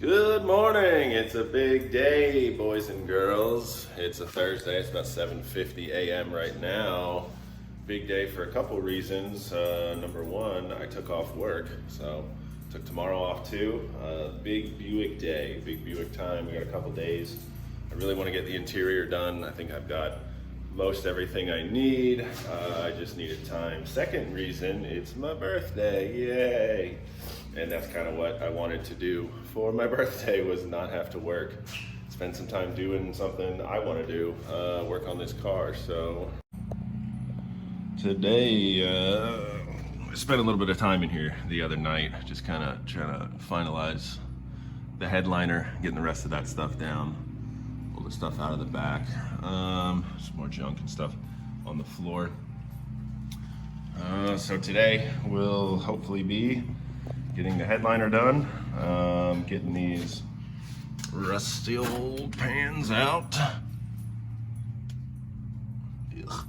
Good morning. It's a big day, boys and girls. It's a Thursday. It's about 7:50 a.m. right now. Big day for a couple reasons. Number one, I took off work, so took tomorrow off too. Big Buick day, big Buick time. We got a couple days. I really want to get the interior done. I think I've got most everything I need. I just needed time. Second reason, it's my birthday. Yay! And that's kind of what I wanted to do for my birthday, was not have to work, spend some time doing something I want to do, work on this car. So today I spent a little bit of time in here the other night, just kind of trying to finalize the headliner, getting the rest of that stuff down, pull the stuff out of the back, some more junk and stuff on the floor. So today will hopefully be getting the headliner done, getting these rusty old pans out. Ugh.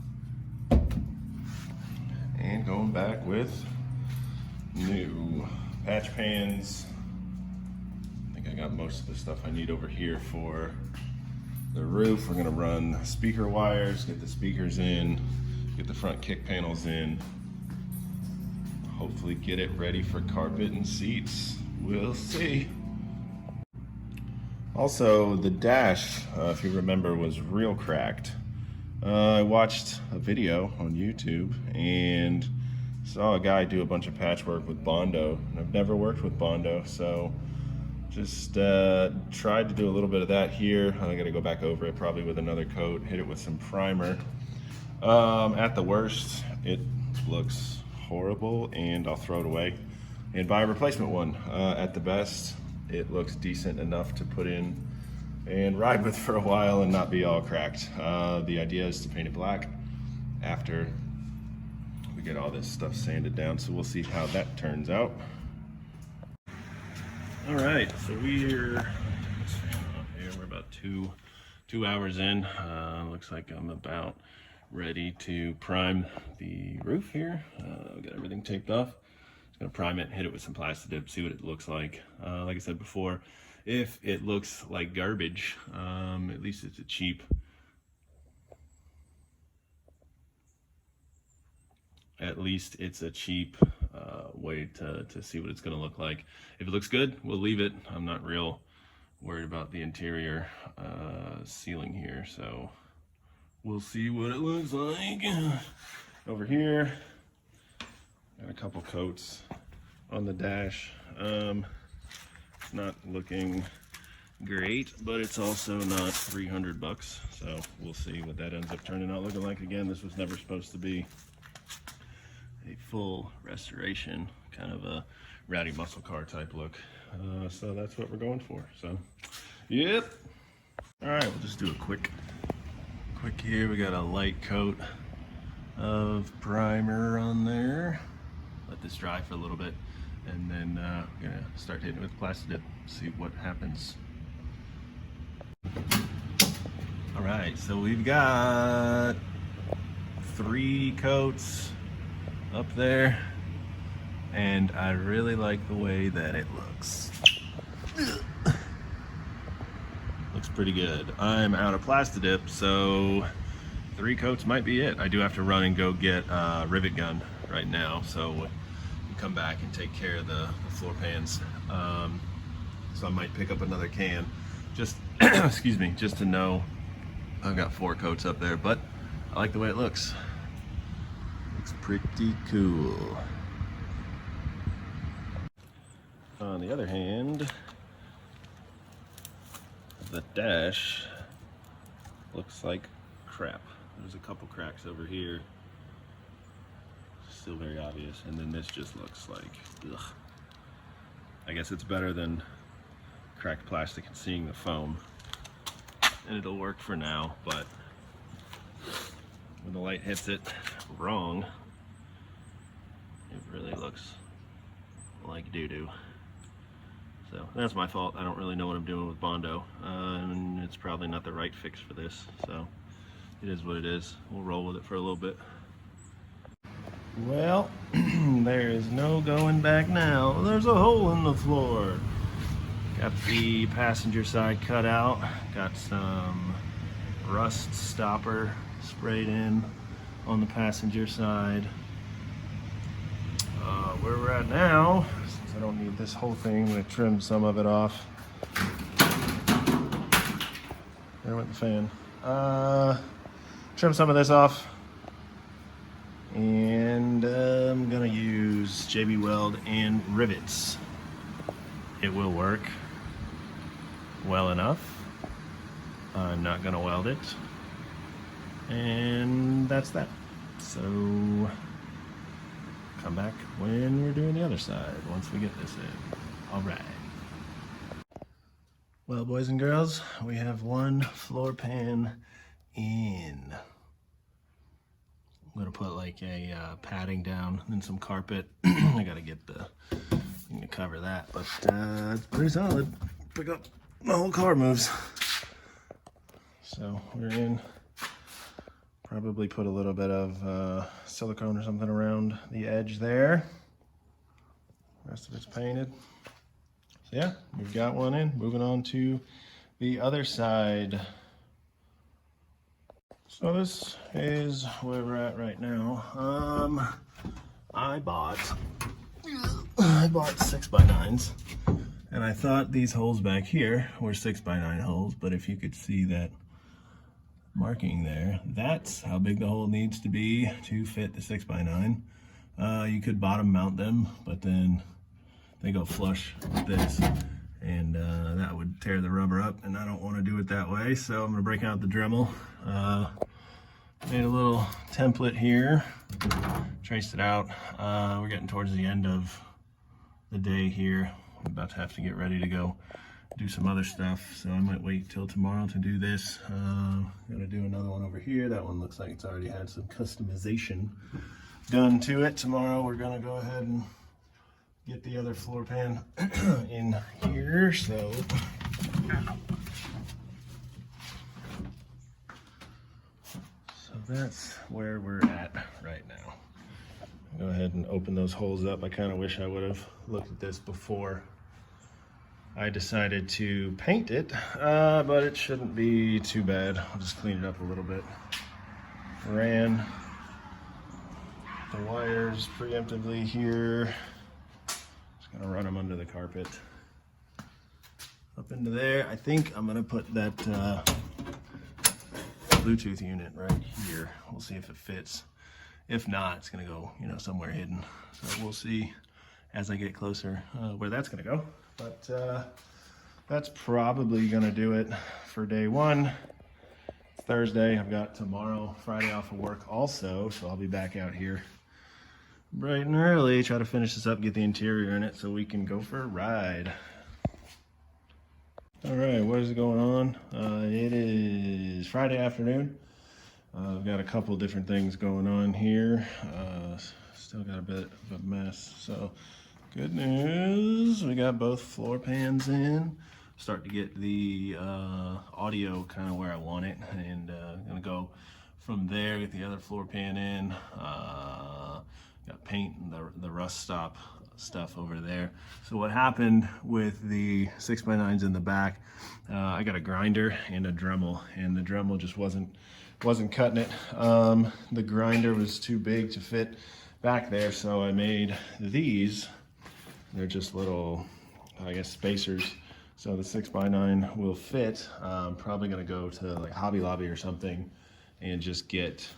And going back with new patch pans. I think I got most of the stuff I need over here for the roof. We're gonna run speaker wires, get the speakers in, get the front kick panels in, hopefully get it ready for carpet and seats. We'll see. Also, the dash, if you remember, was real cracked. I watched a video on YouTube and saw a guy do a bunch of patchwork with Bondo, and I've never worked with Bondo, so just tried to do a little bit of that here. I gotta go back over it probably with another coat, hit it with some primer. At the worst, it looks horrible and I'll throw it away and buy a replacement one. At the best, it looks decent enough to put in and ride with for a while and not be all cracked. The idea is to paint it black after we get all this stuff sanded down, so we'll see how that turns out. All right, so we're about two hours in. Looks like I'm about ready to prime the roof here. Got everything taped off. Just gonna prime it, hit it with some plasti-dipped, see what it looks like. Like I said before, if it looks like garbage, at least it's a cheap way to see what it's gonna look like. If it looks good, we'll leave it. I'm not real worried about the interior ceiling here, so we'll see what it looks like. Over here, got a couple coats on the dash. It's not looking great, but it's also not 300 bucks. So we'll see what that ends up turning out looking like. Again, this was never supposed to be a full restoration, kind of a rowdy muscle car type look. So that's what we're going for. So, yep. All right, we'll just do a quick here. We got a light coat of primer on there. Let this dry for a little bit, and then we're gonna start hitting it with plasti-dip, see what happens. All right, so we've got 3 coats up there, and I really like the way that it looks. Looks pretty good. I'm out of plasti-dip, so 3 coats might be it. I do have to run and go get a rivet gun right now, so we'll come back and take care of the floor pans. So I might pick up another can, just excuse me, just to know I've got 4 coats up there, but I like the way it looks. Looks pretty cool. On the other hand, the dash looks like crap. There's a couple cracks over here, still very obvious, and then this just looks like ugh. I guess it's better than cracked plastic and seeing the foam, and it'll work for now, but when the light hits it wrong, it really looks like doo-doo. So that's my fault. I don't really know what I'm doing with Bondo, and it's probably not the right fix for this, so it is what it is. We'll roll with it for a little bit. Well, there is no going back now. There's a hole in the floor. Got the passenger side cut out. Got some rust stopper sprayed in on the passenger side. Where we're at now, since I don't need this whole thing, I'm going to trim some of it off. There went the fan. Trim some of this off. And I'm going to use JB Weld and rivets. It will work well enough. I'm not going to weld it. And that's that. So come back when we're doing the other side, once we get this in. All right. Well, boys and girls, we have one floor pan in. I'm gonna put like a padding down and some carpet. I gotta get the thing to cover that, but it's pretty solid. Pick up the whole car moves. So we're in. Probably put a little bit of silicone or something around the edge there. The rest of it's painted. So yeah, we've got one in. Moving on to the other side. So this is where we're at right now. I bought 6x9s, and I thought these holes back here were 6x9 holes, but if you could see that marking there, that's how big the hole needs to be to fit the 6x9. You could bottom mount them, but then they go flush with this, and that would tear the rubber up, and I don't want to do it that way. So I'm gonna break out the Dremel. Made a little template here, traced it out. We're getting towards the end of the day here. I'm about to have to get ready to go do some other stuff, so I might wait till tomorrow to do this. Gonna do another one over here. That one looks like it's already had some customization done to it. Tomorrow we're gonna go ahead and get the other floor pan in here. So that's where we're at right now. Go ahead and open those holes up. I kind of wish I would have looked at this before I decided to paint it, but it shouldn't be too bad. I'll just clean it up a little bit. Ran the wires preemptively here. Just gonna run them under the carpet. Up into there. I think I'm gonna put that Bluetooth unit right here. We'll see if it fits. If not, it's gonna go, somewhere hidden. So we'll see as I get closer where that's gonna go. But that's probably gonna do it for day one. It's Thursday. I've got tomorrow, Friday off of work also, so I'll be back out here bright and early, try to finish this up, get the interior in it so we can go for a ride. All right, what is going on? It is Friday afternoon. I've got a couple different things going on here. Still got a bit of a mess. So good news, we got both floor pans in. Start to get the audio kind of where I want it, and I'm gonna go from there, get the other floor pan in. Got paint and the rust stop stuff over there. So what happened with the 6x9s in the back, I got a grinder and a Dremel, and the Dremel just wasn't cutting it. The grinder was too big to fit back there, so I made these. They're just little, I guess, spacers, so the 6x9 will fit. I'm probably gonna go to like Hobby Lobby or something and just get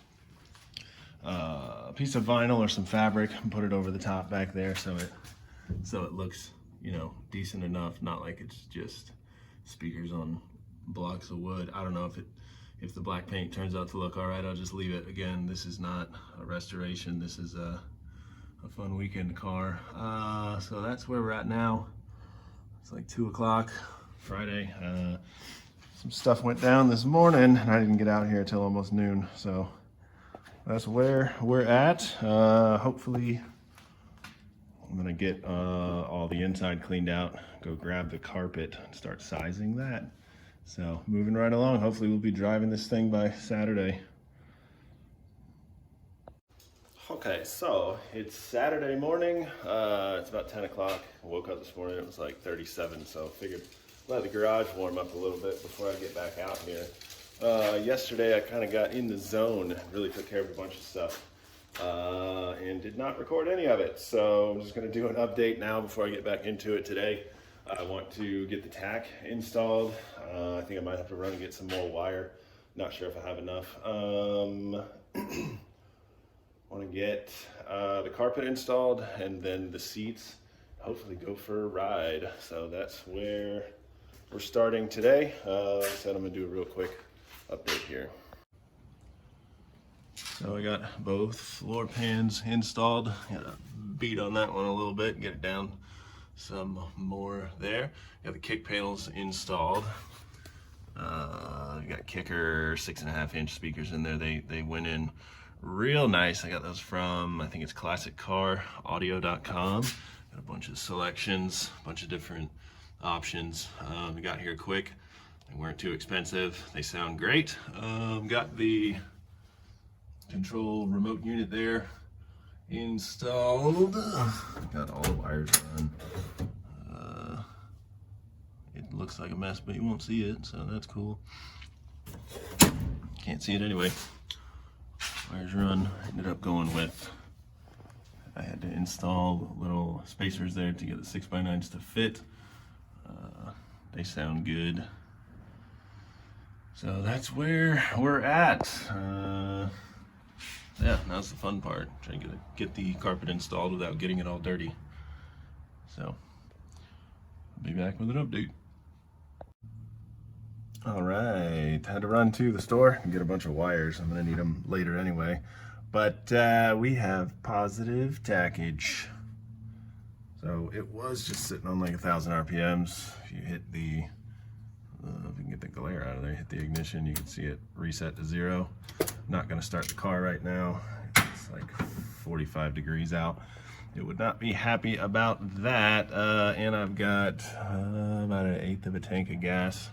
a piece of vinyl or some fabric and put it over the top back there so it looks, decent enough, not like it's just speakers on blocks of wood. I don't know if the black paint turns out to look all right, I'll just leave it. Again, this is not a restoration, this is a fun weekend car. So that's where we're at now. It's like 2 o'clock Friday. Some stuff went down this morning and I didn't get out here till almost noon, so that's where we're at. Hopefully I'm gonna get all the inside cleaned out, go grab the carpet and start sizing that. So moving right along, hopefully we'll be driving this thing by Saturday. Okay, so it's Saturday morning. It's about 10 o'clock. I woke up this morning, it was like 37, so figured let the garage warm up a little bit before I get back out here. Yesterday I kind of got in the zone, really took care of a bunch of stuff, and did not record any of it. So I'm just going to do an update now before I get back into it today. I want to get the tach installed. I think I might have to run and get some more wire. Not sure if I have enough. Want to get the carpet installed and then the seats. Hopefully go for a ride. So that's where we're starting today. Like I said, I'm gonna do a real quick update here. So I got both floor pans installed. Got to beat on that one a little bit, get it down some more there. Got the kick panels installed. Got kicker 6.5-inch speakers in there. They went in real nice. I got those from, I think it's classiccaraudio.com. Got a bunch of selections, a bunch of different options. We got here quick. They weren't too expensive. They sound great. Got the control remote unit there installed. Got all the wires run. It looks like a mess, but you won't see it, so that's cool. Can't see it anyway. Wires run. Ended up going with, I had to install little spacers there to get the 6x9s to fit. They sound good. So that's where we're at. Yeah, now's the fun part. Trying to get the carpet installed without getting it all dirty. So, I'll be back with an update. All right, had to run to the store and get a bunch of wires. I'm gonna need them later anyway. But we have positive tackage. So it was just sitting on like 1,000 RPMs. If you hit the, if you can get the glare out of there, hit the ignition, you can see it reset to 0. I'm not gonna start the car right now. It's like 45 degrees out. It would not be happy about that. And I've got about 1/8 of a tank of gas.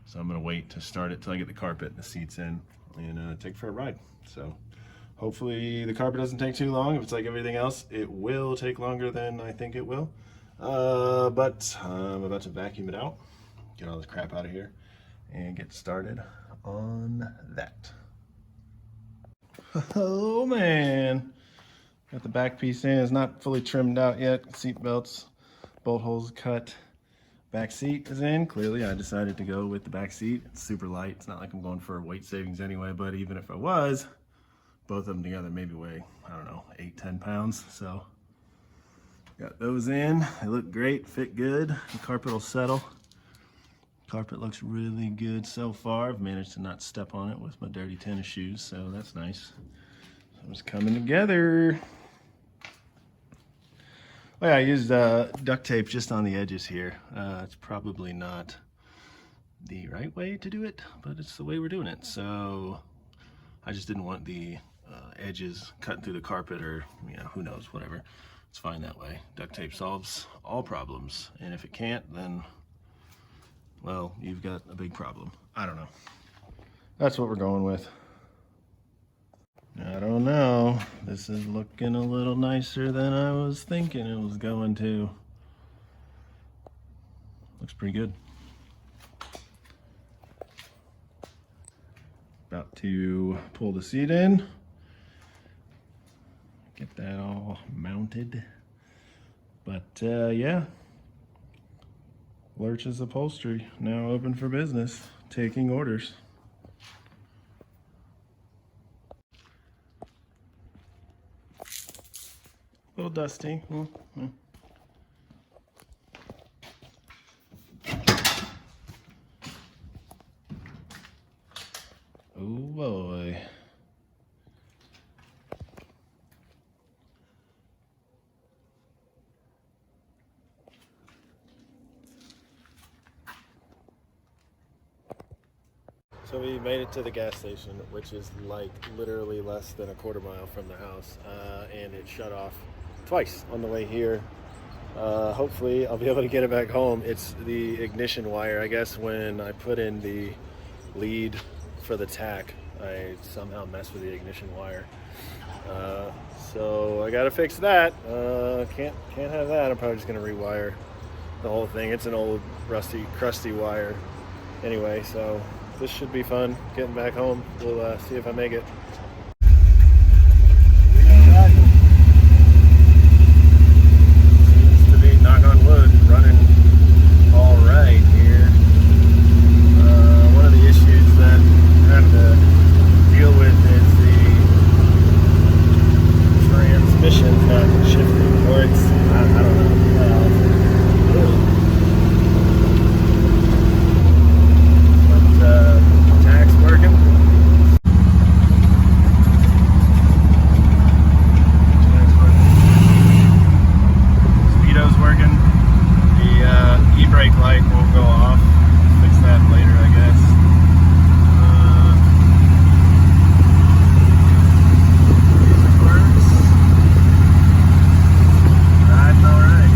So I'm gonna wait to start it till I get the carpet and the seats in and take it for a ride. So hopefully the carpet doesn't take too long. If it's like everything else, it will take longer than I think it will. But I'm about to vacuum it out, get all this crap out of here, and get started on that. Oh man, got the back piece in. It's not fully trimmed out yet. Seat belts, bolt holes cut. Back seat is in. Clearly I decided to go with the back seat. It's super light. It's not like I'm going for weight savings anyway, but even if I was, both of them together maybe weigh, I don't know, 8-10 pounds. So got those in. They look great, fit good. The carpet will settle. Carpet looks really good so far. I've managed to not step on it with my dirty tennis shoes, so that's nice. So it's coming together. Oh yeah, I used duct tape just on the edges here. It's probably not the right way to do it, but it's the way we're doing it. So I just didn't want the edges cutting through the carpet, or who knows, whatever. It's fine that way. Duct tape solves all problems, and if it can't, then well, you've got a big problem. I don't know. That's what we're going with. I don't know. This is looking a little nicer than I was thinking it was going to. Looks pretty good. About to pull the seat in. Get that all mounted. But yeah. Lurch's Upholstery now open for business, taking orders. A little dusty. Oh boy. So we made it to the gas station, which is like literally less than a quarter mile from the house, and it shut off twice on the way here. Hopefully I'll be able to get it back home. It's the ignition wire. I guess when I put in the lead for the tach, I somehow messed with the ignition wire. So I gotta fix that. Can't have that. I'm probably just gonna rewire the whole thing. It's an old rusty, crusty wire. Anyway, so this should be fun getting back home. We'll see if I make it. Seems to be, knock on wood, running all right here. One of the issues that I'm having to deal with is the transmission's not shifting, or it's, I don't know. Tach's working. Speedo's working. The e-brake light won't go off. Fix that later, I guess. Music works. Riding all right.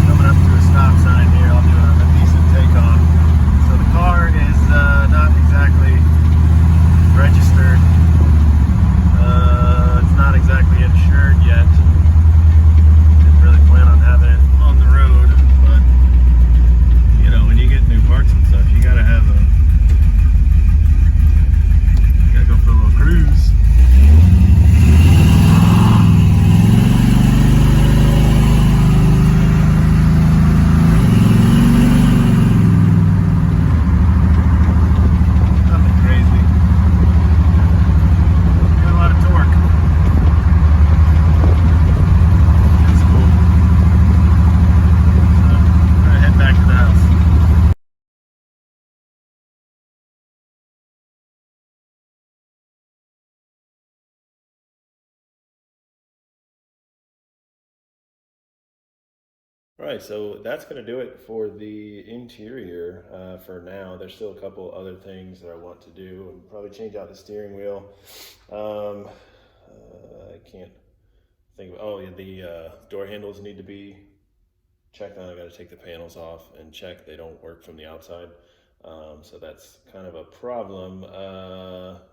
Coming up to a stop sign here. I'll do a decent takeoff. So the car is not exactly registered. It's not exactly insured yet. Didn't really plan on having it on the road, but you know, when you get new parts and stuff, you gotta have gotta go for a little cruise. Right, so that's going to do it for the interior for now. There's still a couple other things that I want to do, and probably change out the steering wheel. I can't think of, oh yeah, the door handles need to be checked on. I got to take the panels off and check they don't work from the outside. So that's kind of a problem.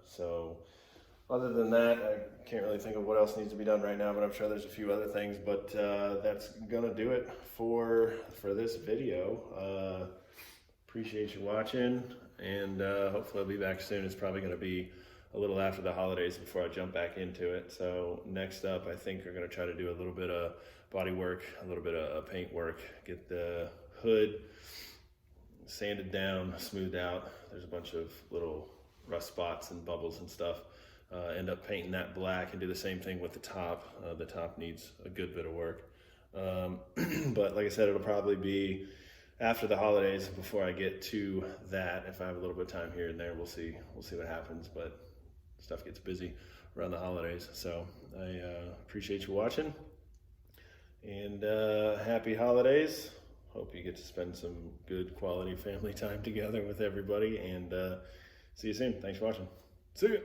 So other than that, I can't really think of what else needs to be done right now, but I'm sure there's a few other things. But that's gonna do it for this video. Appreciate you watching, and hopefully I'll be back soon. It's probably gonna be a little after the holidays before I jump back into it. So next up, I think we're gonna try to do a little bit of body work, a little bit of paint work, get the hood sanded down, smoothed out. There's a bunch of little rust spots and bubbles and stuff. End up painting that black and do the same thing with the top. The top needs a good bit of work. But like I said, it'll probably be after the holidays before I get to that. If I have a little bit of time here and there, we'll see what happens, but stuff gets busy around the holidays. So I appreciate you watching, and happy holidays. Hope you get to spend some good quality family time together with everybody, and see you soon. Thanks for watching. See ya.